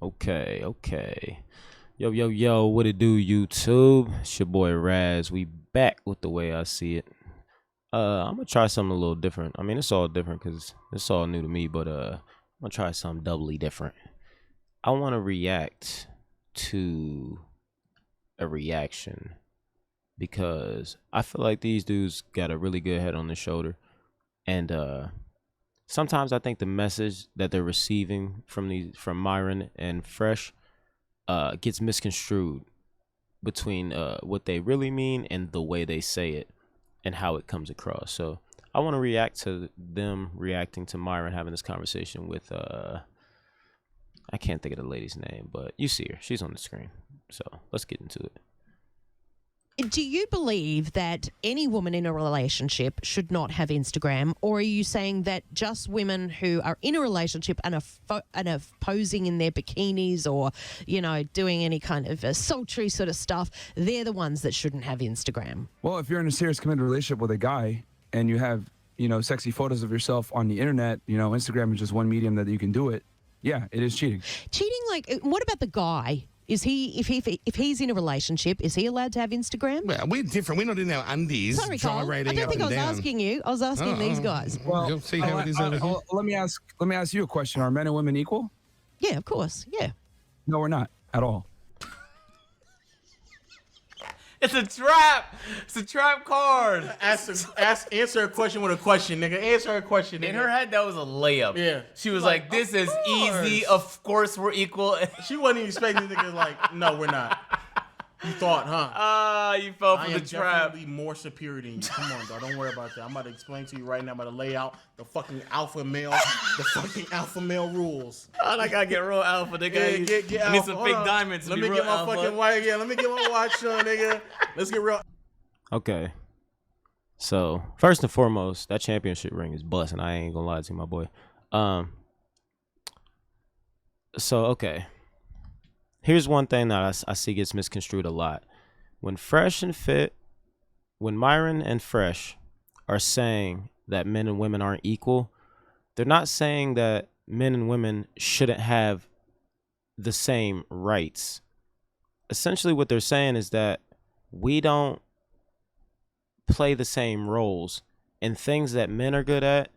Okay. Yo, what it do, YouTube? It's your boy Raz. We back with the way I see it. I'm gonna try something a little different. I mean, it's all different because it's all new to me, but I'm gonna try something doubly different. I want to react to a reaction because I feel like these dudes got a really good head on their shoulder, and sometimes I think the message that they're receiving from Myron and Fresh gets misconstrued between what they really mean and the way they say it and how it comes across. So I want to react to them reacting to Myron having this conversation with I can't think of the lady's name, but you see her. She's on the screen. So let's get into it. Do you believe that any woman in a relationship should not have Instagram, or are you saying that just women who are in a relationship and are posing in their bikinis or, doing any kind of sultry sort of stuff, they're the ones that shouldn't have Instagram? Well, if you're in a serious committed relationship with a guy and you have, sexy photos of yourself on the internet, Instagram is just one medium that you can do it. Yeah, it is cheating. Cheating, what about the guy? Is he if he's in a relationship, is he allowed to have Instagram? Well, we're different. We're not in our undies. Sorry, Cole. I don't think I was asking you. I was asking these guys. Well, see how it is over here. Let me ask you a question. Are men and women equal? Yeah, of course. Yeah. No, we're not at all. It's a trap. It's a trap card. Answer a question with a question, nigga. Answer a question, nigga. In her head, that was a layup. Yeah. She was like, this is easy. Of course we're equal. She wasn't even expecting niggas like, no, we're not. You thought, huh? You fell for I the am trap. definitely more superior than you. Come on, dog. Don't worry about that. I'm about to explain to you right now. I'm about to lay out the fucking alpha male rules. Oh, I gotta get real alpha, nigga. Get I alpha. need some Hold fake on. diamonds. Let me get my fucking white. Yeah, let me get my watch on, nigga. Let's get real. Okay. So first and foremost, that championship ring is busting. I ain't gonna lie to you, my boy. So okay. Here's one thing that I see gets misconstrued a lot. When Myron and Fresh are saying that men and women aren't equal, they're not saying that men and women shouldn't have the same rights. Essentially what they're saying is that we don't play the same roles, and things that men are good at,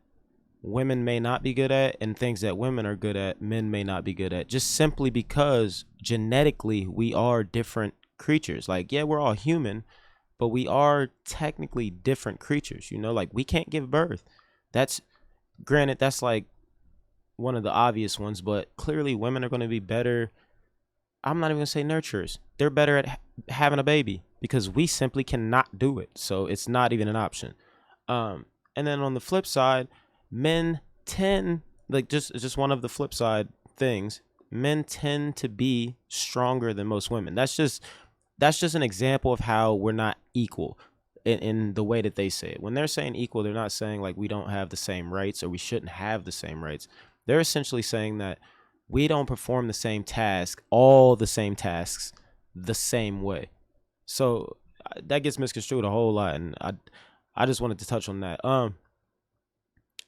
women may not be good at, and things that women are good at, men may not be good at, just simply because genetically we are different creatures. Like, yeah, we're all human, but we are technically different creatures, like we can't give birth. That's granted, that's like one of the obvious ones, but clearly women are going to be better. I'm not even gonna say nurturers. They're better at having a baby because we simply cannot do it. So it's not even an option. And then on the flip side, men tend, like, just one of the flip side things, men tend to be stronger than most women. That's just an example of how we're not equal in the way that they say it. When they're saying equal, they're not saying like we don't have the same rights or we shouldn't have the same rights. They're essentially saying that we don't perform the same task, all the same tasks, the same way. So that gets misconstrued a whole lot, and I just wanted to touch on that.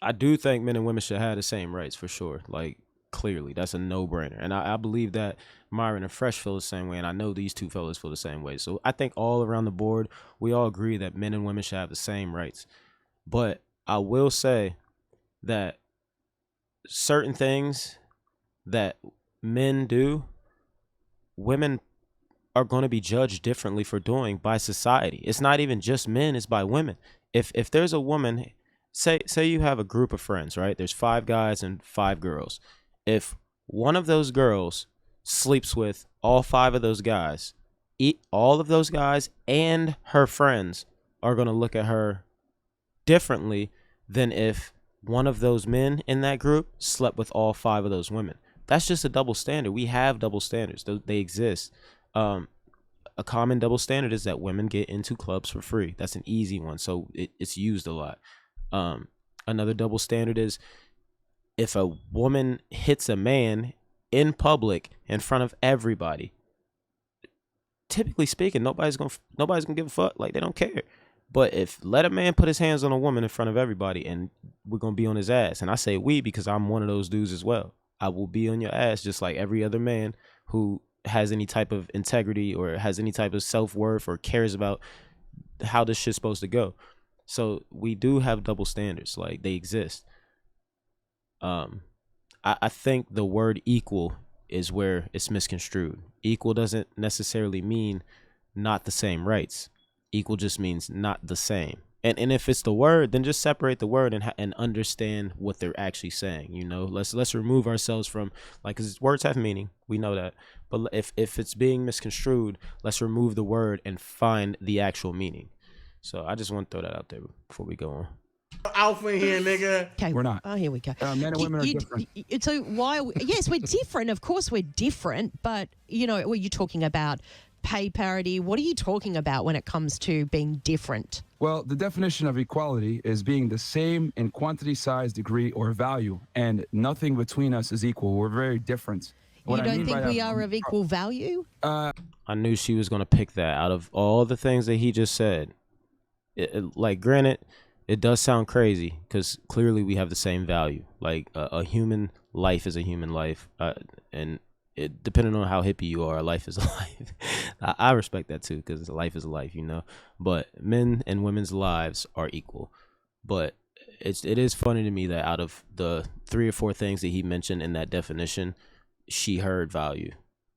I do think men and women should have the same rights for sure. Like, clearly, that's a no-brainer. And I believe that Myron and Fresh feel the same way, and I know these two fellas feel the same way. So I think all around the board, we all agree that men and women should have the same rights. But I will say that certain things that men do, women are going to be judged differently for doing by society. It's not even just men, it's by women. If there's a woman, say you have a group of friends, right? There's 5 guys and 5 girls. If one of those girls sleeps with all 5 of those guys, all of those guys and her friends are going to look at her differently than if one of those men in that group slept with all 5 of those women. That's just a double standard. We have double standards. They exist. A common double standard is that women get into clubs for free. That's an easy one, so it's used a lot. Another double standard is if a woman hits a man in public in front of everybody, typically speaking, nobody's gonna give a fuck. Like, they don't care. But if let a man put his hands on a woman in front of everybody, and we're gonna be on his ass. And I say we because I'm one of those dudes as well. I will be on your ass just like every other man who has any type of integrity or has any type of self-worth or cares about how this shit's supposed to go. So we do have double standards, like they exist. I think the word equal is where it's misconstrued. Equal doesn't necessarily mean not the same rights. Equal just means not the same. And if it's the word, then just separate the word and understand what they're actually saying. You know, let's remove ourselves from, like, because words have meaning. We know that. But if it's being misconstrued, let's remove the word and find the actual meaning. So I just want to throw that out there before we go on. Alpha in here, nigga. Okay. We're not. Oh, here we go. Men and women are different. So why? Yes, we're different. Of course, we're different. But you know, were you talking about pay parity? What are you talking about when it comes to being different? Well, the definition of equality is being the same in quantity, size, degree, or value, and nothing between us is equal. We're very different. You don't think we are of equal value? I knew she was going to pick that out of all the things that he just said. Like, granted, it does sound crazy because clearly we have the same value. Like, a human life is a human life. And depending on how hippie you are, a life is a life. I respect that too, because life is a life, you know. But men and women's lives are equal. But it is funny to me that out of the 3 or 4 things that he mentioned in that definition, she heard value.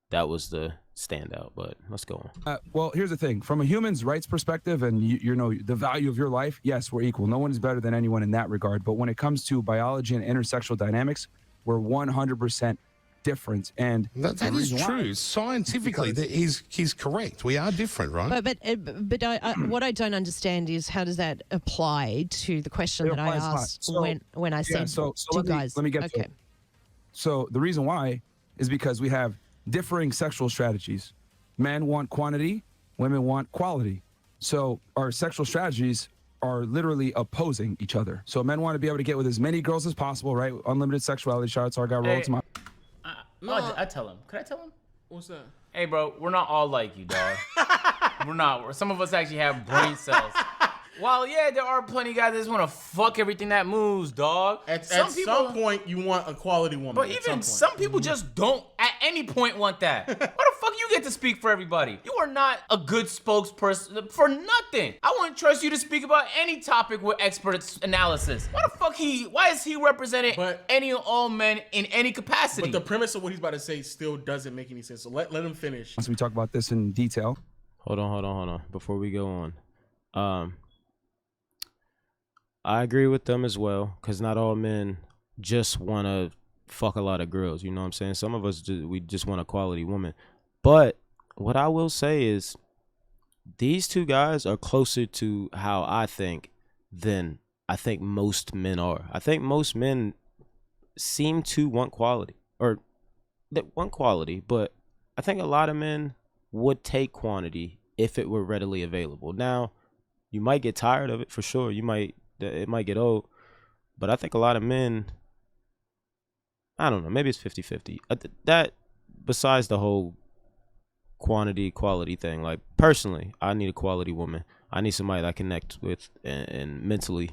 That was the standout. But let's go on. Well, here's the thing: from a human's rights perspective, and you know the value of your life, yes, we're equal. No one is better than anyone in that regard. But when it comes to biology and intersexual dynamics, we're 100% different. And That is true. Scientifically, he's correct. We are different, right? But what I don't understand is how does that apply to the question It that I applies a lot. asked So, when I said so to guys? let me get to okay. it. So the reason why is because we have differing sexual strategies. Men want quantity, women want quality. So our sexual strategies are literally opposing each other. So men want to be able to get with as many girls as possible, right? Unlimited sexuality. Shout out to our guy Roll to my. I tell him. Could I tell him? What's that? Hey, bro, we're not all like you, dog. We're not. Some of us actually have brain cells. While, yeah, there are plenty of guys that just want to fuck everything that moves, dog. At some point, you want a quality woman. But even some people just don't at any point want that. Why the fuck you get to speak for everybody? You are not a good spokesperson for nothing. I wouldn't trust you to speak about any topic with expert analysis. Why is he representing any and all men in any capacity? But the premise of what he's about to say still doesn't make any sense. So let him finish. Once we talk about this in detail. Hold on. Before we go on. I agree with them as well, because not all men just want to fuck a lot of girls. You know what I'm saying? Some of us, we just want a quality woman. But what I will say is these two guys are closer to how I think than I think most men are. I think most men seem to want quality, or that want quality, but I think a lot of men would take quantity if it were readily available. Now, you might get tired of it for sure. It might get old, but I think a lot of men, I don't know, maybe it's 50-50. That, besides the whole quantity, quality thing, like, personally, I need a quality woman. I need somebody that I connect with and mentally.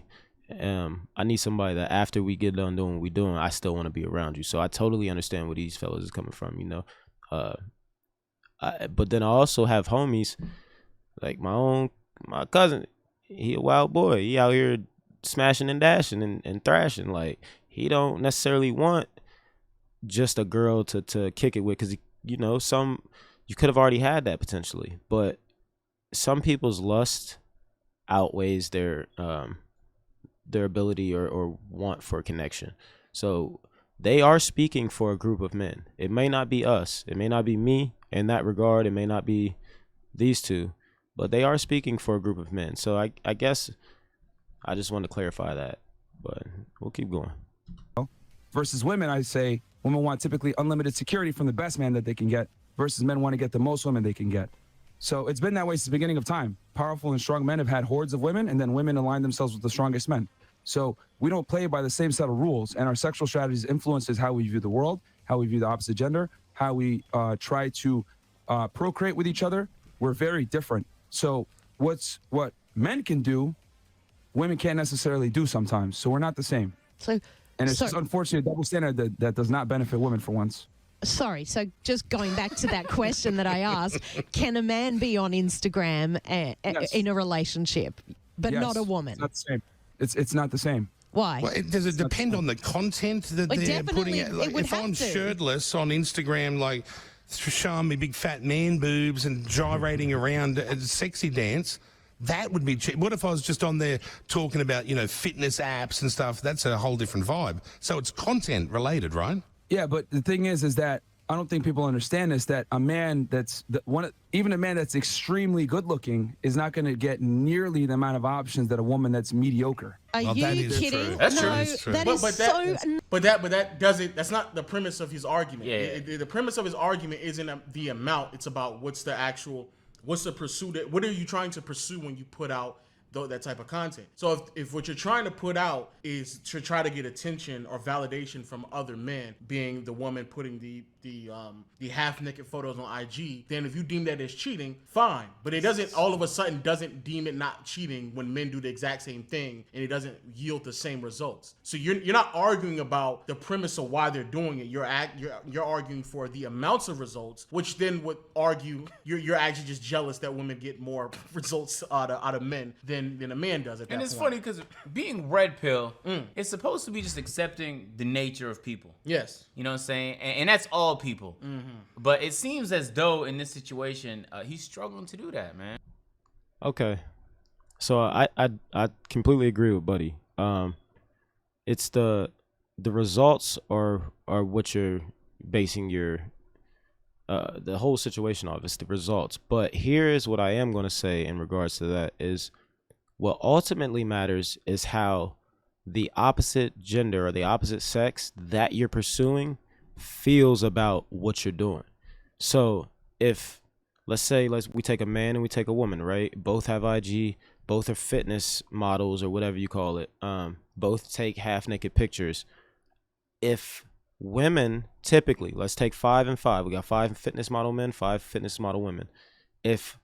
I need somebody that after we get done doing what we're doing, I still want to be around you. So I totally understand where these fellas is coming from, you know. But then I also have homies, like my cousin. He a wild boy. He out here smashing and dashing and thrashing. Like, he don't necessarily want just a girl to kick it with, because, you know, you could have already had that potentially, but some people's lust outweighs their ability or want for connection. So they are speaking for a group of men. It may not be us. It may not be me in that regard. It may not be these two, but they are speaking for a group of men. So I guess I just wanted to clarify that, but we'll keep going. Versus women, I say women want typically unlimited security from the best man that they can get, versus men want to get the most women they can get. So it's been that way since the beginning of time. Powerful and strong men have had hordes of women, and then women align themselves with the strongest men. So we don't play by the same set of rules, and our sexual strategies influences how we view the world, how we view the opposite gender, how we try to procreate with each other. We're very different. So what men can do, women can't necessarily do sometimes. So we're not the same. So And it's So- just unfortunate double standard that does not benefit women for once. Sorry, so just going back to that question that I asked, can a man be on Instagram Yes. in a relationship, but Yes, not a woman? It's not the same. It's not the same. Why? Well, does it depend on the content that Well, they're putting definitely, out? it Like, would if have I'm to. shirtless on Instagram, like showing me big fat man boobs and gyrating around a sexy dance, that would be cheap. What if I was just on there talking about, fitness apps and stuff? That's a whole different vibe. So it's content related, right? Yeah, but the thing is that I don't think people understand this, that a man even a man that's extremely good looking is not going to get nearly the amount of options that a woman that's mediocre. Are Well, you that is kidding? true. That's true. No, That's true. that is so. But that doesn't. That's not the premise of his argument. Yeah. The premise of his argument isn't the amount. It's about what's the pursuit. What are you trying to pursue when you put out that type of content? So if what you're trying to put out is to try to get attention or validation from other men, being the woman putting the half naked photos on IG, then if you deem that as cheating, fine. But it doesn't all of a sudden doesn't deem it not cheating when men do the exact same thing and it doesn't yield the same results. So you're not arguing about the premise of why they're doing it. You're arguing for the amounts of results, which then would argue you're actually just jealous that women get more results out of men than a man does at that And it's point. funny because being red pill, it's supposed to be just accepting the nature of people. Yes. You know what I'm saying? And that's all people. But it seems as though in this situation, he's struggling to do that, man. Okay, so I completely agree with Buddy. It's the results are what you're basing your the whole situation off. It's the results. But here is what I am going to say in regards to that is what ultimately matters is how the opposite gender or the opposite sex that you're pursuing feels about what you're doing. So if let's we take a man and we take a woman, right? Both have IG, both are fitness models or whatever you call it. Both take half naked pictures. If women typically, let's take 5 and 5. We got 5 fitness model men, 5 fitness model women. If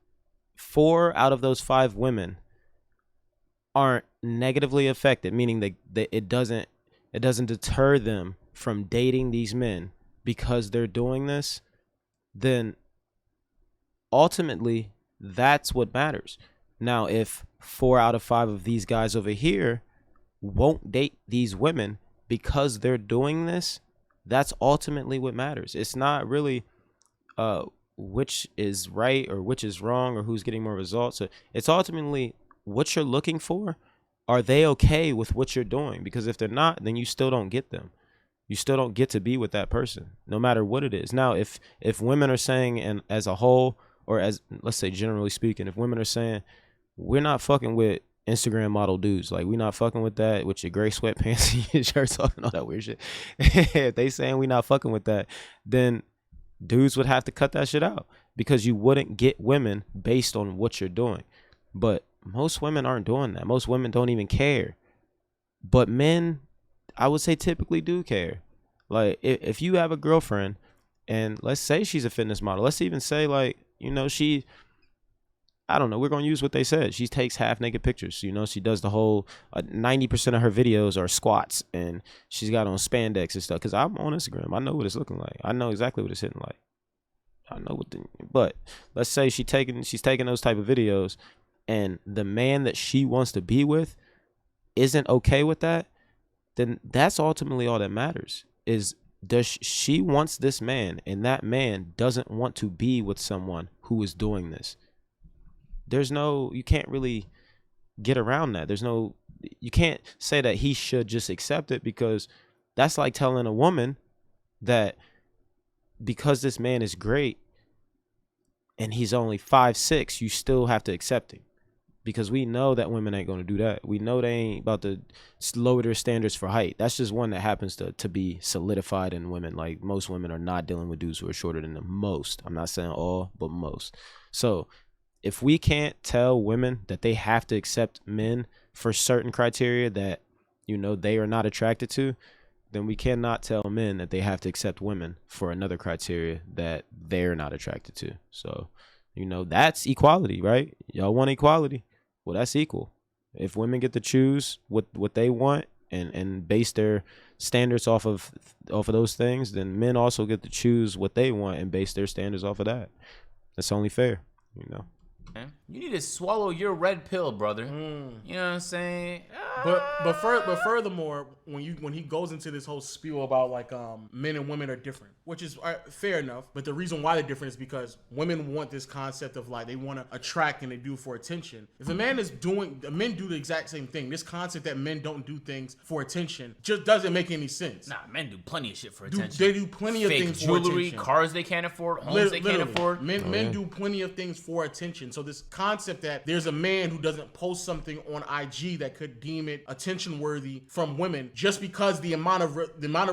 4 out of those 5 women aren't negatively affected, meaning that it doesn't deter them from dating these men because they're doing this, then ultimately that's what matters. Now, if 4 out of 5 of these guys over here won't date these women because they're doing this, that's ultimately what matters. It's not really which is right or which is wrong or who's getting more results. It's ultimately what you're looking for. Are they okay with what you're doing? Because if they're not, then you still don't get them. You still don't get to be with that person, no matter what it is. Now, if women are saying, and as a whole, or as let's say generally speaking, if women are saying we're not fucking with Instagram model dudes, like we're not fucking with that with your gray sweatpants and your shirts off and all that weird shit. If they saying we not fucking with that, then dudes would have to cut that shit out because you wouldn't get women based on what you're doing. But most women aren't doing that. Most women don't even care. But men, I would say, typically do care. Like if you have a girlfriend and let's say she's a fitness model, let's even say I don't know, we're going to use what they said. She takes half naked pictures. She does the whole 90% of her videos are squats and she's got on spandex and stuff. Because I'm on Instagram. I know what it's looking like. I know exactly what it's hitting like. I know but let's say she's taking those type of videos and the man that she wants to be with isn't okay with that, then that's ultimately all that matters. Is does she wants this man and that man doesn't want to be with someone who is doing this. You can't really get around that. You can't say that he should just accept it, because that's like telling a woman that because this man is great and he's only 5'6", you still have to accept him. Because we know that women ain't going to do that. We know they ain't about to lower their standards for height. That's just one that happens to be solidified in women. Like most women are not dealing with dudes who are shorter than them. Most. I'm not saying all, but most. So if we can't tell women that they have to accept men for certain criteria that, they are not attracted to, then we cannot tell men that they have to accept women for another criteria that they're not attracted to. So, that's equality, right? Y'all want equality. Well, that's equal. If women get to choose what they want and base their standards off of those things, then men also get to choose what they want and base their standards off of that. That's only fair, you know. You need to swallow your red pill, brother. You know what I'm saying? But furthermore, when he goes into this whole spiel about like men and women are different, which is fair enough. But the reason why they're different is because women want this concept of like they want to attract and they do for attention. If a man is doing, men do the exact same thing. This concept that men don't do things for attention just doesn't make any sense. Nah, men do plenty of shit for attention. They do plenty of Fake things jewelry, for attention. cars they can't afford, homes they can't afford. Men do plenty of things for attention. So this concept that there's a man who doesn't post something on IG that could deem it attention worthy from women just because the amount of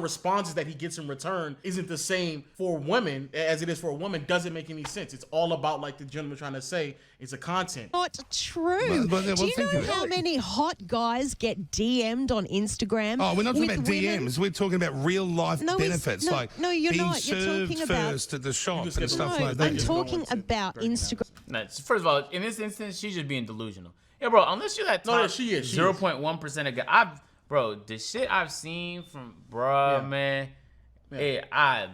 responses that he gets in return isn't the same for women as it is for a woman doesn't make any sense. It's all about, like the gentleman trying to say, it's a content. Not true. But Do you know how many hot guys get DM'd on Instagram? Oh, we're not talking about women? DMs. We're talking about real life benefits, like you're being not. You're served talking about first at the shop just and get the- stuff No, like that. I'm talking about Instagram. Nah, first of all, in this instance, she's just being delusional. Yeah, bro, unless you're that top No, she is. 0.1% of guys. Bro, the shit I've seen from, bruh, man. Hey,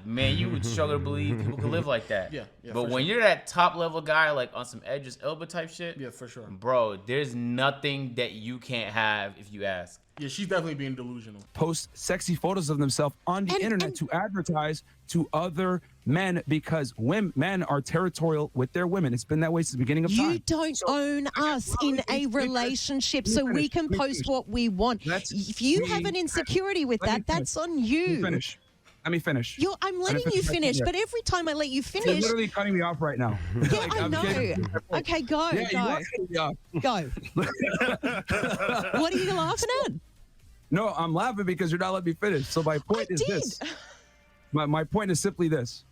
man, you would struggle to believe people could live like that. Yeah, but for when sure. you're that top level guy, like on some Edris Elba type shit, Yeah, for sure. bro, there's nothing that you can't have if you ask. Yeah, she's definitely being delusional. Post sexy photos of themselves on the internet to advertise to other men because men are territorial with their women. It's been that way since the beginning of time. You don't own us in a relationship, so we can post what we want. If you have an insecurity with that, that's on you. Let me finish. I'm letting you finish, but every time I let you You're finish, literally cutting me off right now. yeah, I know. Okay, go, Yeah, you are go, cutting me off. go. What are you laughing at? No, I'm laughing because you're not letting me finish. So my point is this. My point is simply this.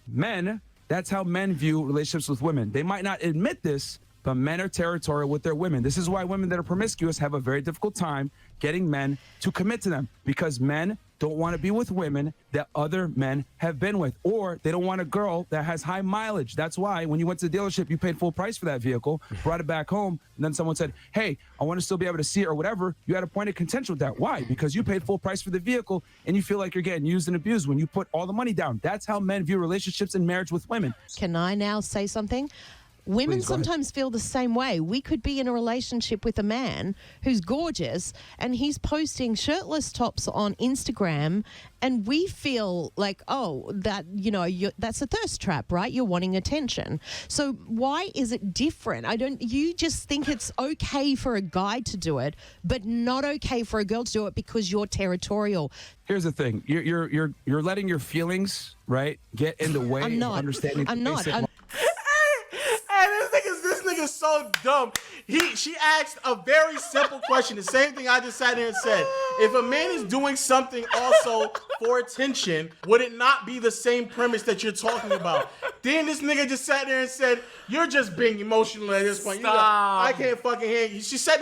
Men, that's how men view relationships with women. They might not admit this, but men are territorial with their women. This is why women that are promiscuous have a very difficult time getting men to commit to them because men don't want to be with women that other men have been with, or they don't want a girl that has high mileage. That's why when you went to the dealership, you paid full price for that vehicle, brought it back home, and then someone said, hey, I want to still be able to see it or whatever. You had a point of contention with that. Why? Because you paid full price for the vehicle and you feel like you're getting used and abused when you put all the money down. That's how men view relationships and marriage with women. Can I now say something? Women Please, go ahead. sometimes feel the same way. We could be in a relationship with a man who's gorgeous and he's posting shirtless tops on Instagram and we feel like, oh, that, that's a thirst trap, right? You're wanting attention. So why is it different? You just think it's okay for a guy to do it, but not okay for a girl to do it because you're territorial. Here's the thing. You're letting your feelings, right, get in the way I'm not. of understanding. I'm not. basic This nigga's so dumb. She asked a very simple question. The same thing I just sat there and said. If a man is doing something also for attention, would it not be the same premise that you're talking about? Then this nigga just sat there and said, "You're just being emotional at this point." Stop. I can't fucking hear you. She said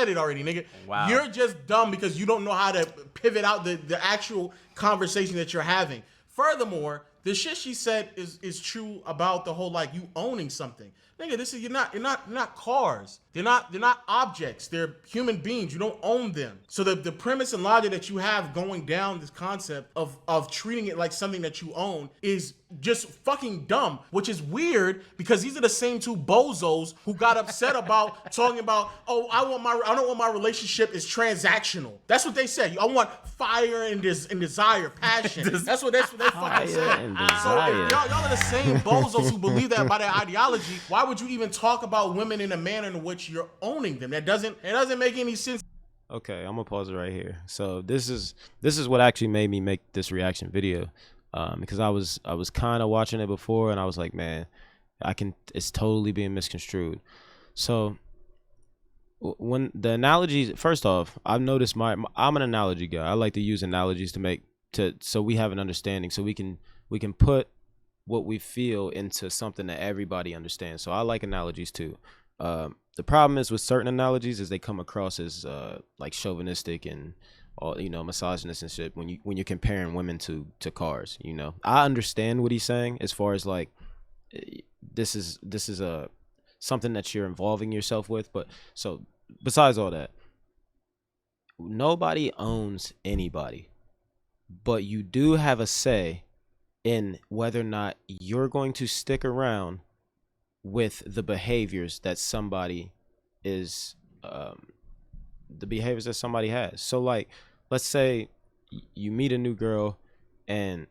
it already, nigga. Wow. You're just dumb because you don't know how to pivot out the actual conversation that you're having. Furthermore, the shit she said is true about the whole like you owning something. Nigga, you're not cars. They're not objects. They're human beings. You don't own them. So the premise and logic that you have going down this concept of treating it like something that you own is just fucking dumb, which is weird because these are the same two bozos who got upset about talking about, oh, I don't want my relationship is transactional. That's what they said. I want fire and desire, passion. That's what they fucking said. and So desire. if y'all are the same bozos who believe that by their ideology, why would you even talk about women in a manner in which you're owning them? It doesn't make any sense. Okay, I'm gonna pause it right here. So this is what actually made me make this reaction video, because I was kind of watching it before and I was like, man, it's totally being misconstrued. So when the analogies, first off, I've noticed I'm an analogy guy. I like to use analogies so we have an understanding, so we can put what we feel into something that everybody understands. So I like analogies too. The problem is with certain analogies is they come across as like chauvinistic and misogynist and shit when you're comparing women to cars. I understand what he's saying as far as like this is something that you're involving yourself with, but so besides all that, nobody owns anybody, but you do have a say in whether or not you're going to stick around with the behaviors that somebody is the behaviors that somebody has. So like, let's say you meet a new girl and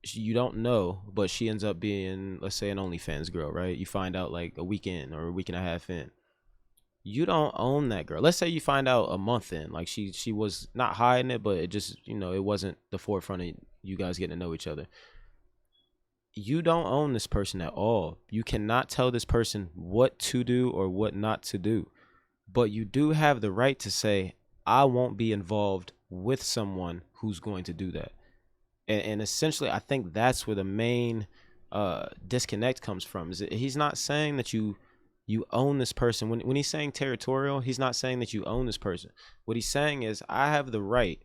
you don't know, but she ends up being, let's say, an OnlyFans girl, right? You find out like a week in or a week and a half in. You don't own that girl. Let's say you find out a month in, like she was not hiding it, but it just, it wasn't the forefront of you guys getting to know each other. You don't own this person at all. You cannot tell this person what to do or what not to do. But you do have the right to say, I won't be involved with someone who's going to do that. And essentially, I think that's where the main disconnect comes from. Is that he's not saying that you own this person. When he's saying territorial, he's not saying that you own this person. What he's saying is, I have the right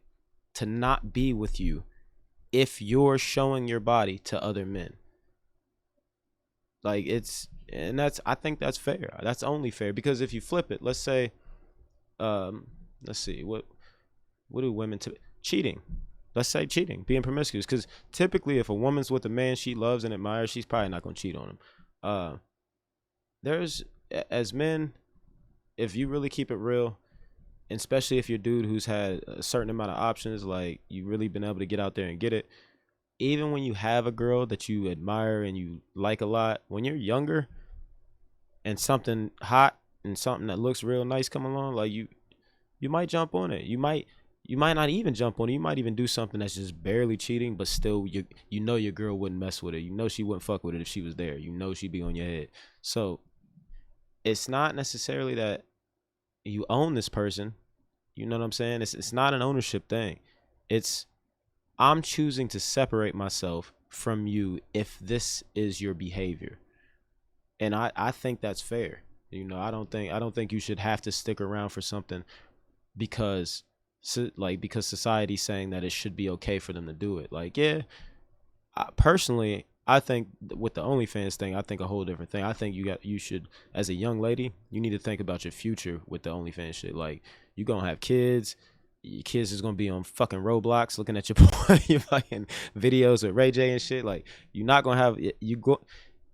to not be with you if you're showing your body to other men. Like I think that's fair. That's only fair, because if you flip it, let's say, let's see, what do women cheating? Let's say cheating, being promiscuous, because typically if a woman's with a man she loves and admires, she's probably not gonna cheat on him. There's, as men, if you really keep it real, and especially if you're a dude who's had a certain amount of options, like you really been able to get out there and get it, even when you have a girl that you admire and you like a lot, when you're younger and something hot and something that looks real nice come along, like you might jump on it. You might not even jump on it. You might even do something that's just barely cheating, but still you know your girl wouldn't mess with it. You know she wouldn't fuck with it if she was there. You know she'd be on your head. So it's not necessarily that you own this person. You know what I'm saying? It's not an ownership thing. It's, I'm choosing to separate myself from you if this is your behavior. And I think that's fair. I don't think you should have to stick around for something because society's saying that it should be okay for them to do it. Like, yeah, personally, I think with the OnlyFans thing, I think a whole different thing. I think you should, as a young lady, you need to think about your future with the OnlyFans shit. Like, you're going to have kids. Your kids is going to be on fucking Roblox looking at your fucking videos with Ray J and shit. Like, you're not going to have,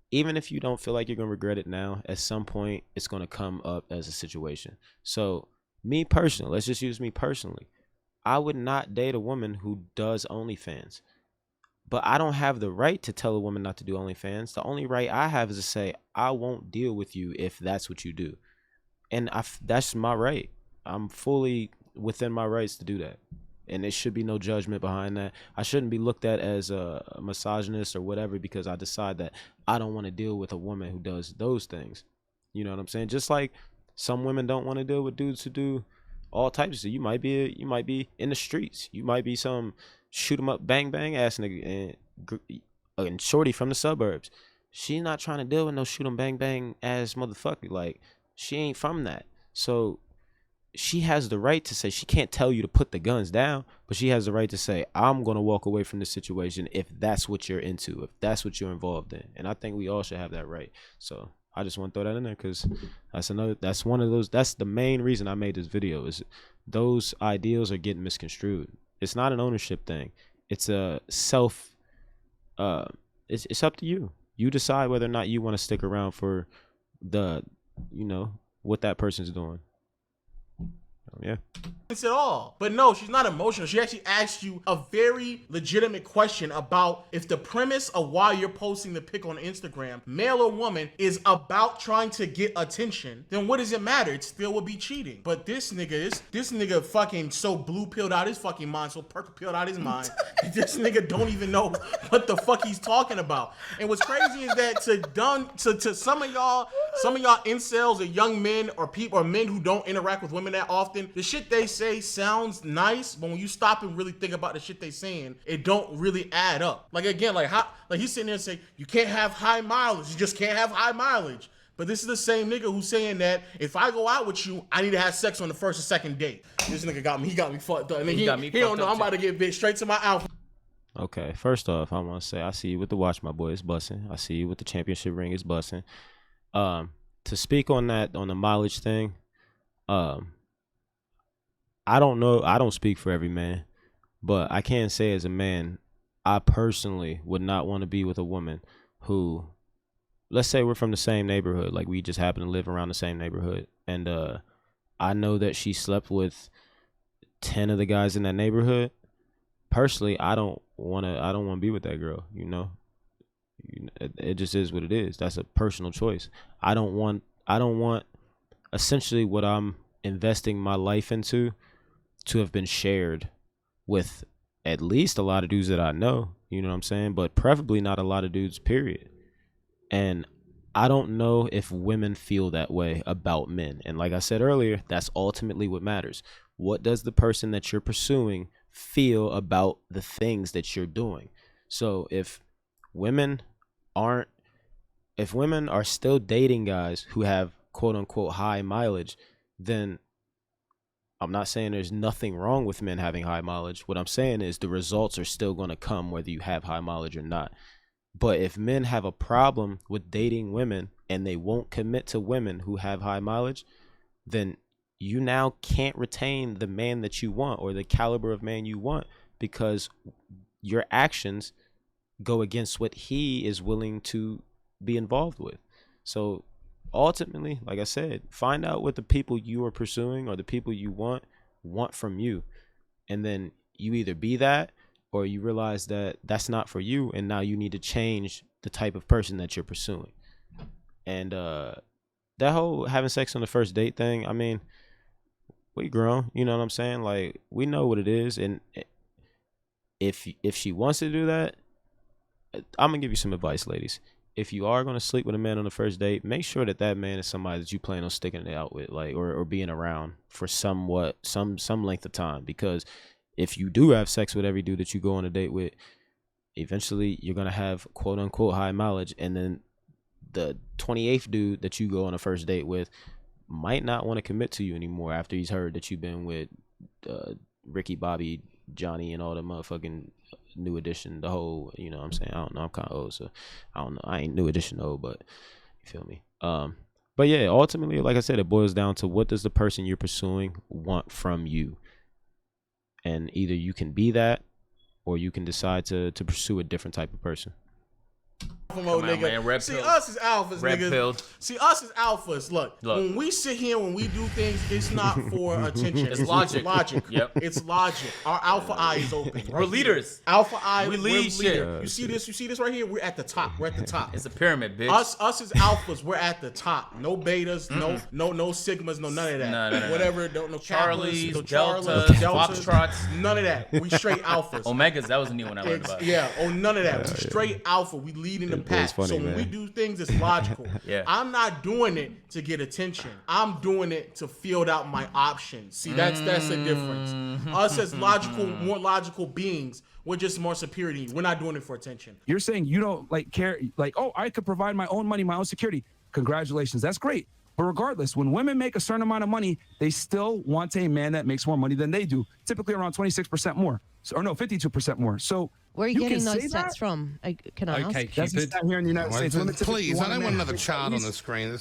even if you don't feel like you're going to regret it now, at some point, it's going to come up as a situation. So, me personally, let's just use me personally. I would not date a woman who does OnlyFans. But I don't have the right to tell a woman not to do OnlyFans. The only right I have is to say, I won't deal with you if that's what you do. And that's my right. I'm fully within my rights to do that. And there should be no judgment behind that. I shouldn't be looked at as a misogynist or whatever because I decide that I don't want to deal with a woman who does those things. You know what I'm saying? Just like some women don't want to deal with dudes who do all types of stuff. You might be in the streets. You might be some shoot 'em up, bang bang ass nigga and shorty from the suburbs. She's not trying to deal with no shoot 'em bang bang ass motherfucker. Like, she ain't from that. So she has the right to say, she can't tell you to put the guns down, but she has the right to say, I'm going to walk away from this situation if that's what you're into, if that's what you're involved in. And I think we all should have that right. So I just want to throw that in there because that's the main reason I made this video, is those ideals are getting misconstrued. It's not an ownership thing. It's a it's up to you. You decide whether or not you want to stick around for what that person's doing. Yeah. At all. But no, she's not emotional. She actually asked you a very legitimate question about if the premise of why you're posting the pic on Instagram, male or woman, is about trying to get attention, then what does it matter? It still would be cheating. But this nigga fucking so blue pilled out his fucking mind, so purple pilled out his mind. This nigga don't even know what the fuck he's talking about. And what's crazy is that to some of y'all incels or young men or people or men who don't interact with women that often, the shit they say sounds nice, but when you stop and really think about the shit they saying, it don't really add up. Like, again, like he's sitting there and saying, you can't have high mileage. You just can't have high mileage. But this is the same nigga who's saying that if I go out with you, I need to have sex on the first or second date. This nigga got me fucked up. And he don't know I'm about to get bitch straight to my outfit. Okay, first off, I want to say I see you with the watch, my boy. It's busting. I see you with the championship ring. It's busting. To speak on that, on the mileage thing, I don't know. I don't speak for every man, but I can say as a man, I personally would not want to be with a woman who, let's say we're from the same neighborhood, like we just happen to live around the same neighborhood, and I know that she slept with 10 of the guys in that neighborhood. Personally, I don't want to be with that girl, you know. It just is what it is. That's a personal choice. I don't want essentially what I'm investing my life into to have been shared with at least a lot of dudes that I know, you know what I'm saying? But preferably not a lot of dudes, period. And I don't know if women feel that way about men. And like I said earlier, that's ultimately what matters. What does the person that you're pursuing feel about the things that you're doing? So if women are still dating guys who have quote unquote high mileage, then I'm not saying there's nothing wrong with men having high mileage. What I'm saying is the results are still going to come whether you have high mileage or not. But if men have a problem with dating women and they won't commit to women who have high mileage, then you now can't retain the man that you want or the caliber of man you want because your actions go against what he is willing to be involved with. So ultimately, like I said, find out what the people you are pursuing or the people you want from you. And then you either be that or you realize that that's not for you, and now you need to change the type of person that you're pursuing. And that whole having sex on the first date thing, I mean, we grown, you know what I'm saying? Like, we know what it is, and if she wants to do that, I'm gonna give you some advice, ladies. If you are gonna sleep with a man on the first date, make sure that that man is somebody that you plan on sticking it out with, like, or being around for some length of time, because if you do have sex with every dude that you go on a date with, eventually you're going to have quote unquote high mileage. And then the 28th dude that you go on a first date with might not want to commit to you anymore after he's heard that you've been with Ricky, Bobby, Johnny, and all the motherfucking New Edition, the whole, you know what I'm saying? I don't know. I'm kind of old, so I don't know. I ain't New Edition old, but you feel me? But yeah, ultimately, like I said, it boils down to what does the person you're pursuing want from you? And either you can be that or you can decide to pursue a different type of person. Mode, nigga. Man, red see pill. us as alphas, Red nigga. pill. See us as alphas. Look, when we sit here, when we do things, it's not for attention. It's logic. Logic. Yep. It's logic. Our alpha eye is open. We're leaders. Alpha eye. We we're lead shit. leader. You see this? You see this right here? We're at the top. We're at the top. It's a pyramid, bitch. Us as alphas, we're at the top. No betas, no sigmas, no none of that. No. Whatever, no Charlies, Kappas, no deltas, foxtrots. none of that. We straight alphas. Omegas, that was a new one I learned about. Yeah, none of that. We straight alpha. We lead in the pack. funny, so when man. we do things, it's logical. Yeah. I'm not doing it to get attention. I'm doing it to field out my options. See, that's the difference. Us as more logical beings, we're just more superior. We're not doing it for attention. You're saying you don't care, oh, I could provide my own money, my own security. Congratulations, that's great. But regardless, when women make a certain amount of money, they still want a man that makes more money than they do, typically around 26% more. So, or no, 52% more. So Where are you getting can those say stats that? from? Can I Okay, ask? That's the Cupid. stat here in the United States. Women typically Please, I a don't man want another that makes child at on the least- screen.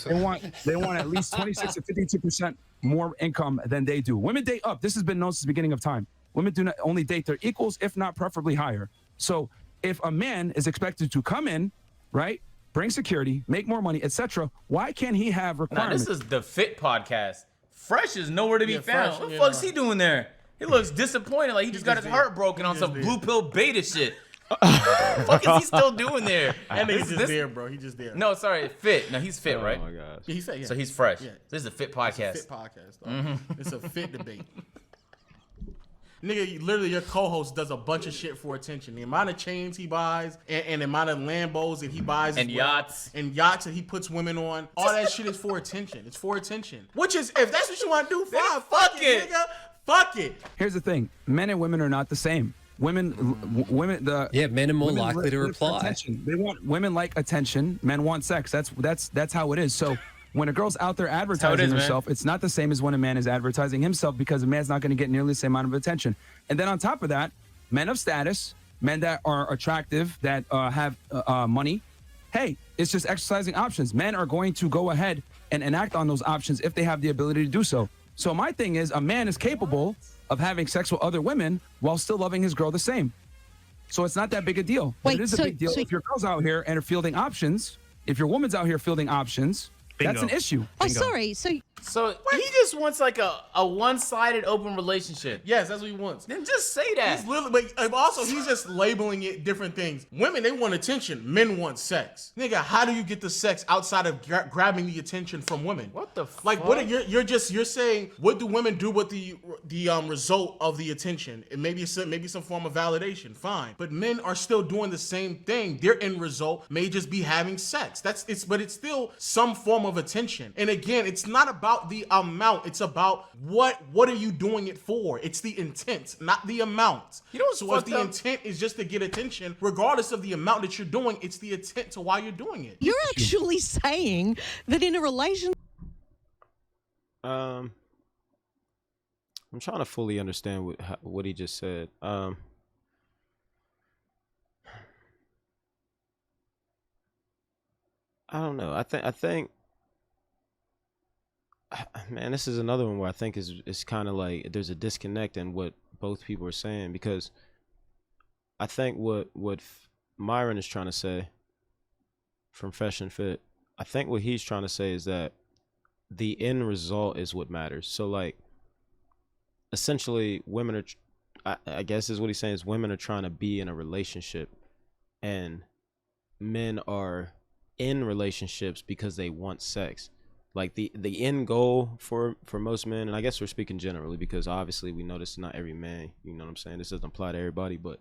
They want at least 26 to 52% more income than they do. Women date up. This has been known since the beginning of time. Women do not only date their equals, if not preferably higher. So if a man is expected to come in, right, bring security, make more money, etc., why can't he have Nah, requirements? this is the Fit podcast. Fresh is nowhere to be found. Fresh, What the yeah. fuck's he doing there? He looks disappointed, like he just got his heart broken on some blue pill beta shit. What the fuck is he still doing there? That nigga's just This- there, bro. He just there. No, sorry, Fit. No, he's fit, right? Oh my gosh. He said, yeah. So he's fresh. Yeah. This is a Fit It's podcast. a fit podcast. Dog. It's a fit debate. Nigga, literally your co-host does a bunch of shit for attention. The amount of chains he buys and the amount of Lambos that he buys And as well, yachts. and yachts that he puts women on, all that shit is for attention. It's for attention. Which is, if that's what you want to do, fine. Fuck it, nigga. Fuck it. Here's the thing: men and women are not the same. Men are more likely to live for reply. attention. Women like attention. Men want sex. That's how it is. So when a girl's out there how it advertising is, man. herself, it's not the same as when a man is advertising himself, because a man's not going to get nearly the same amount of attention. And then on top of that, men of status, men that are attractive, that have money, hey, it's just exercising options. Men are going to go ahead and enact on those options if they have the ability to do so. So my thing is, a man is capable of having sex with other women while still loving his girl the same. So it's not that big a deal. But Wait, it is a big deal if your girl's out here and are fielding options. If your woman's out here fielding options, that's Bingo. an issue. Oh, sorry. So he just wants like a one-sided open relationship. Yes, that's what he wants. Then just say that. He's literally, but also he's just labeling it different things. Women, they want attention. Men want sex. Nigga, how do you get the sex outside of grabbing the attention from women? What the fuck? Like, what you're saying? What do women do with the result of the attention? It maybe some form of validation. Fine, but men are still doing the same thing. Their end result may just be having sex. But it's still some form of attention. And again, it's not about the amount. It's about what are you doing it for? It's the intent, not the amount. You know what's so if fucked the up? intent is just to get attention, regardless of the amount that you're doing, it's the intent to why you're doing it. You're actually saying that in a relationship. I'm trying to fully understand what he just said. I don't know. I think man, this is another one where I think is kind of like there's a disconnect in what both people are saying, because I think what Myron is trying to say from Fresh and Fit, I think what he's trying to say is that the end result is what matters. So like essentially women are, I guess is what he's saying, is women are trying to be in a relationship and men are in relationships because they want sex. Like the end goal for most men, and I guess we're speaking generally because obviously we know this is not every man, you know what I'm saying? This doesn't apply to everybody, but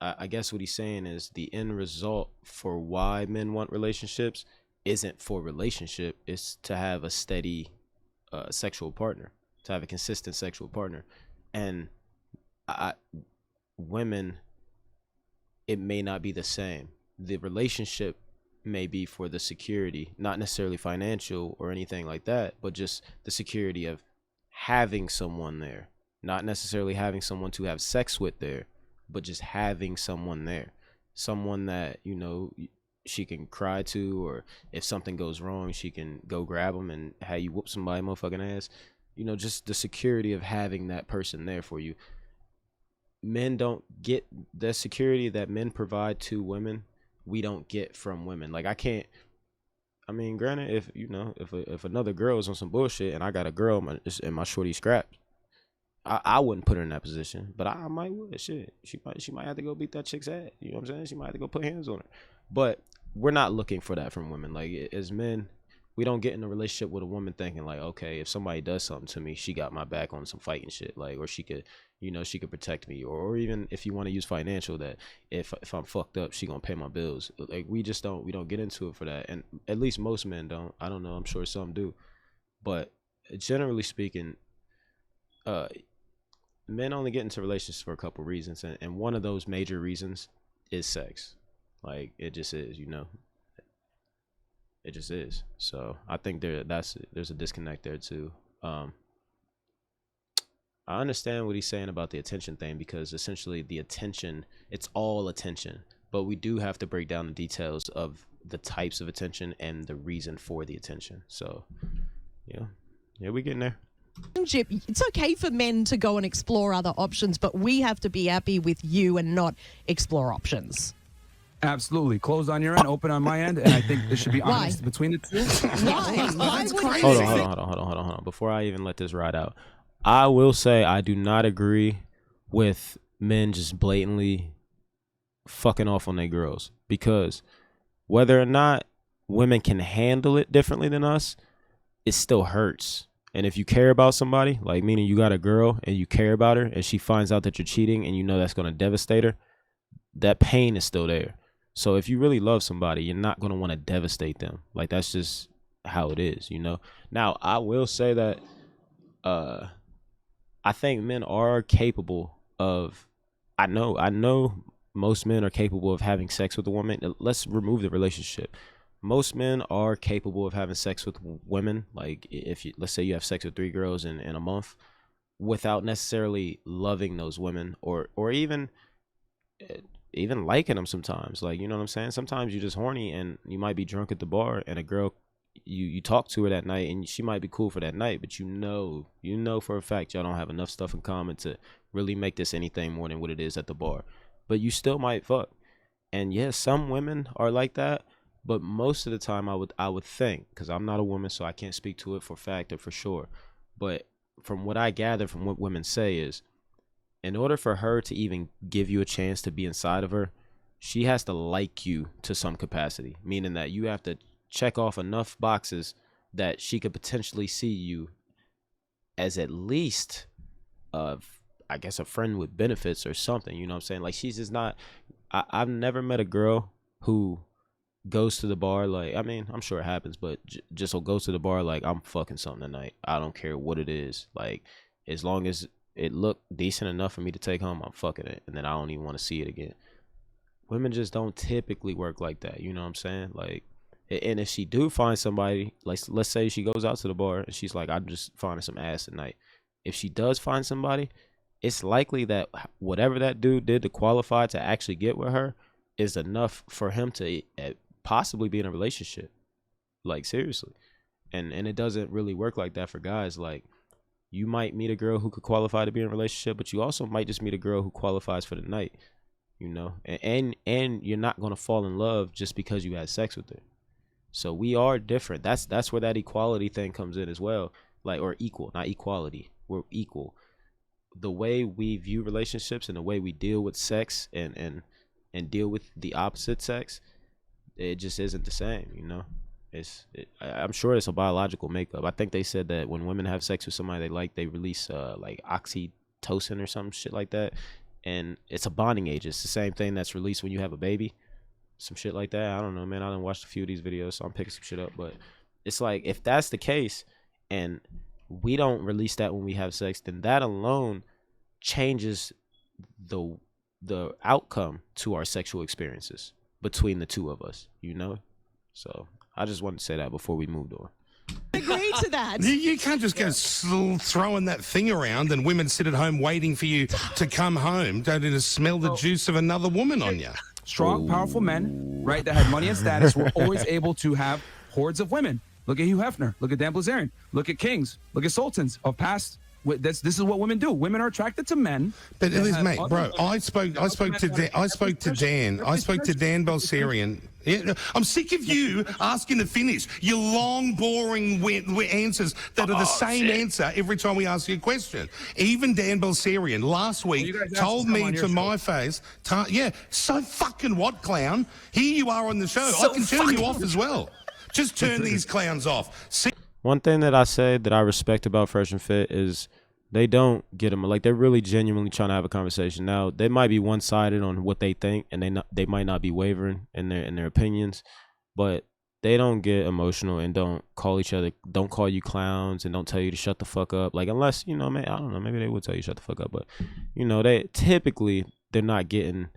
I guess what he's saying is the end result for why men want relationships isn't for relationship, it's to have a steady sexual partner, to have a consistent sexual partner. And women, it may not be the same. The relationship may be for the security, not necessarily financial or anything like that, but just the security of having someone there, not necessarily having someone to have sex with there, but just having someone there, someone that, you know, she can cry to, or if something goes wrong, she can go grab them and have you whoop somebody motherfucking ass. You know, just the security of having that person there for you. Men don't get the security that men provide to women. We don't get from women. Like I mean, granted, if you know, if another girl is on some bullshit and I got a girl and my shorty scrapped, I wouldn't put her in that position, but I might would. Shit, she might have to go beat that chick's ass. You know what I'm saying? She might have to go put hands on her. But we're not looking for that from women. Like as men, we don't get in a relationship with a woman thinking like, okay, if somebody does something to me, she got my back on some fighting shit, like, or she could, you know, she could protect me, or even if you want to use financial, that if I'm fucked up, she gonna pay my bills. Like we don't get into it for that, and at least most men don't. I don't know, I'm sure some do, but generally speaking, men only get into relationships for a couple reasons, and one of those major reasons is sex. Like it just is, you know. It just is. So I think there's a disconnect there too. I understand what he's saying about the attention thing, because essentially the attention, it's all attention, but we do have to break down the details of the types of attention and the reason for the attention. So yeah, we're getting there. It's okay for men to go and explore other options, but we have to be happy with you and not explore options. Absolutely. Closed on your end, open on my end, and I think there should be honest between the two. Why? Why would you Hold say- on. Before I even let this ride out, I will say I do not agree with men just blatantly fucking off on their girls, because whether or not women can handle it differently than us, it still hurts. And if you care about somebody, like meaning you got a girl and you care about her and she finds out that you're cheating and you know that's going to devastate her, that pain is still there. So if you really love somebody, you're not going to want to devastate them. Like that's just how it is, you know? Now, I will say that I think men are capable of, I know most men are capable of having sex with a woman. Let's remove the relationship. Most men are capable of having sex with women. Like if you, let's say you have sex with 3 girls in a month without necessarily loving those women or even liking them sometimes. Like, you know what I'm saying? Sometimes you're just horny and you might be drunk at the bar and a girl, you talk to her that night, and she might be cool for that night, but you know for a fact y'all don't have enough stuff in common to really make this anything more than what it is at the bar. But you still might fuck. And yes, some women are like that, but most of the time I would think, because I'm not a woman, so I can't speak to it for fact or for sure, but from what I gather from what women say is, in order for her to even give you a chance to be inside of her, she has to like you to some capacity, meaning that you have to check off enough boxes that she could potentially see you as at least, I guess, a friend with benefits or something. You know what I'm saying? Like, she's just not. I've never met a girl who goes to the bar like, I mean, I'm sure it happens, but just will go to the bar like, I'm fucking something tonight. I don't care what it is. Like, as long as it looked decent enough for me to take home, I'm fucking it, and then I don't even want to see it again. Women just don't typically work like that. You know what I'm saying? Like, and if she do find somebody, like, let's say she goes out to the bar and she's like, I'm just finding some ass tonight. If she does find somebody, it's likely that whatever that dude did to qualify to actually get with her is enough for him to possibly be in a relationship. Like, seriously. And it doesn't really work like that for guys. Like, you might meet a girl who could qualify to be in a relationship, but you also might just meet a girl who qualifies for the night, you know, and you're not going to fall in love just because you had sex with her. So we are different. That's where that equality thing comes in as well. Like, or equal, not equality. We're equal. The way we view relationships and the way we deal with sex and deal with the opposite sex, it just isn't the same, you know. I'm sure it's a biological makeup. I think they said that when women have sex with somebody they like, they release like oxytocin or some shit like that, and it's a bonding agent. It's the same thing that's released when you have a baby, some shit like that. I don't know, man. I done watched a few of these videos, so I'm picking some shit up. But it's like, if that's the case, and we don't release that when we have sex, then that alone changes the outcome to our sexual experiences between the two of us, you know. So I just wanted to say that before we moved on. Agree to that. You can't just go throwing that thing around and women sit at home waiting for you to come home, don't to smell the juice of another woman on you. Strong, powerful men, right, that had money and status were always able to have hordes of women. Look at Hugh Hefner. Look at Dan Bilzerian. Look at kings. Look at sultans of past. This is what women do. Women are attracted to men. But listen, mate, bro, I spoke to Dan Bilzerian. Yeah, I'm sick of you asking to finish your long, boring answers that are the same answer every time we ask you a question. Even Dan Bilzerian last week told me to my face, so fucking what, clown? Here you are on the show. I can turn you off as well. Just turn these clowns off. One thing that I say that I respect about Fresh and Fit is they don't get them. Like, they're really genuinely trying to have a conversation. Now, they might be one-sided on what they think, and they might not be wavering in their opinions, but they don't get emotional and don't call you clowns, and don't tell you to shut the fuck up. Like, unless, you know, man, I don't know, maybe they would tell you shut the fuck up, but, you know, they're not getting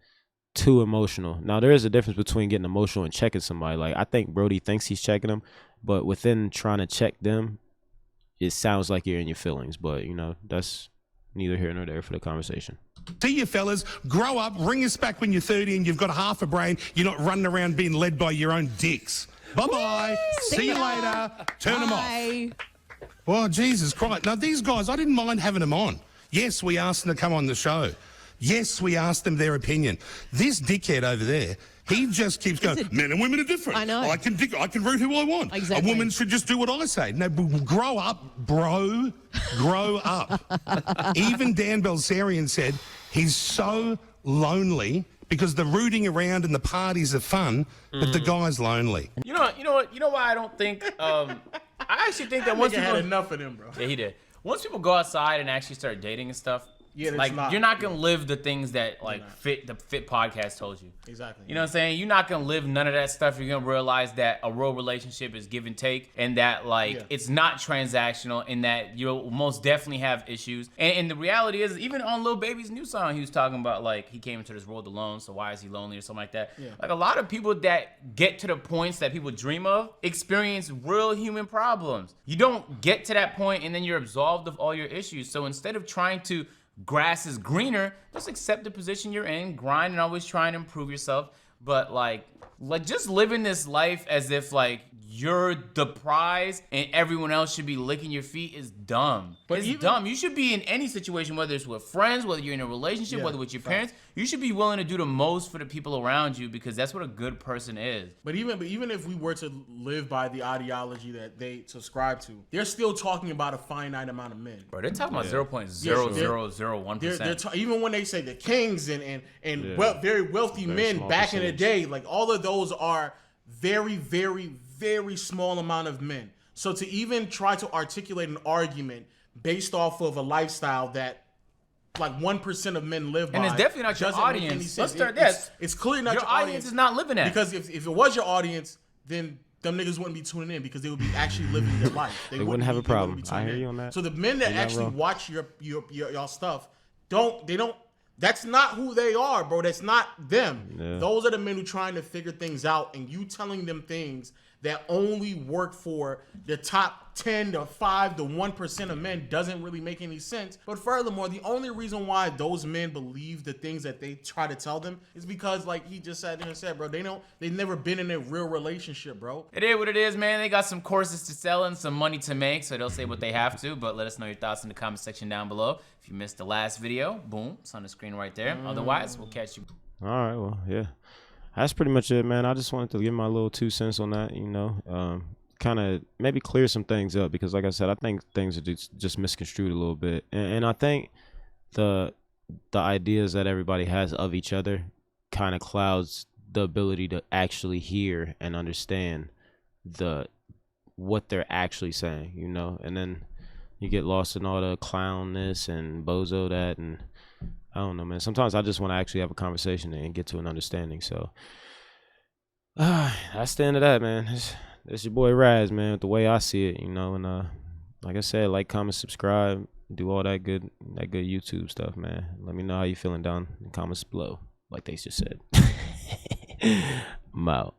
too emotional. Now, there is a difference between getting emotional and checking somebody. Like, I think Brody thinks he's checking them, but within trying to check them, it sounds like you're in your feelings. But, you know, that's neither here nor there for the conversation. See you fellas, grow up, ring us back when you're 30 and you've got half a brain. You're not running around being led by your own dicks. Bye-bye. See you later. Turn them off. Well, Jesus Christ. Now, these guys, I didn't mind having them on. Yes, we asked them to come on the show. Yes, we asked them their opinion. This dickhead over there, he just keeps going, men and women are different. I know. I can root who I want. Exactly. A woman should just do what I say. No, grow up, bro. Grow up. Even Dan Bilzerian said he's so lonely because the rooting around and the parties are fun, but the guy's lonely. You know what? You know why I don't think? I actually think that once people had enough of them, bro. Yeah, he did. Once people go outside and actually start dating and stuff, Yeah, like you're not gonna live the things that like Fit podcast told you. Exactly. You know what I'm saying? You're not gonna live none of that stuff. You're gonna realize that a real relationship is give and take, and that it's not transactional, and that you'll most definitely have issues. And the reality is, even on Lil Baby's new song, he was talking about like he came into this world alone, so why is he lonely or something like that. Yeah. Like a lot of people that get to the points that people dream of experience real human problems. You don't get to that point and then you're absolved of all your issues. So instead of trying to grass is greener, just accept the position you're in, grind, and always try and improve yourself. But like just living this life as if like you're the prize and everyone else should be licking your feet is dumb. But It's even- dumb. You should be in any situation, whether it's with friends, whether you're in a relationship, Yeah, whether with your parents. You should be willing to do the most for the people around you because that's what a good person is. But even if we were to live by the ideology that they subscribe to, they're still talking about a finite amount of men. Bro, they're talking about They're 0.0001%. even when they say the kings and Yeah. very wealthy Very men small back in the percentage. day, like all of those are very, very, very small amount of men. So to even try to articulate an argument based off of a lifestyle that like 1% of men live by, And it's definitely not your doesn't make any audience. sense. Let's start It's- this. It's clearly not Your your audience is not living that. because if it was your audience, then them niggas wouldn't be tuning in because they would be actually living their life. They wouldn't have a be- they wouldn't problem. be I tuning hear in. you on that. So the men that You're not actually wrong. watch y'all stuff don't. That's not who they are, bro. That's not them. Yeah. Those are the men who trying to figure things out, and you telling them things that only work for the top 10 to 5 to 1% of men doesn't really make any sense. But furthermore, the only reason why those men believe the things that they try to tell them is because, like he just sat there and said, bro, they've never been in a real relationship, bro. It is what it is, man. They got some courses to sell and some money to make, so they'll say what they have to. But let us know your thoughts in the comment section down below. If you missed the last video, boom, it's on the screen right there. Otherwise, we'll catch you. All right, well, yeah. That's pretty much it, man. I just wanted to give my little 2 cents on that, you know. Kind of maybe clear some things up because, like I said, I think things are just misconstrued a little bit. And I think the ideas that everybody has of each other kind of clouds the ability to actually hear and understand what they're actually saying, you know. And then you get lost in all the clownness and bozo that, and I don't know, man. Sometimes I just want to actually have a conversation and get to an understanding. So that's the end of that, man. It's your boy Raz, man, with the way I see it, you know. And like I said, like, comment, subscribe, do all that good YouTube stuff, man. Let me know how you feeling down in the comments below, like they just said. I'm out.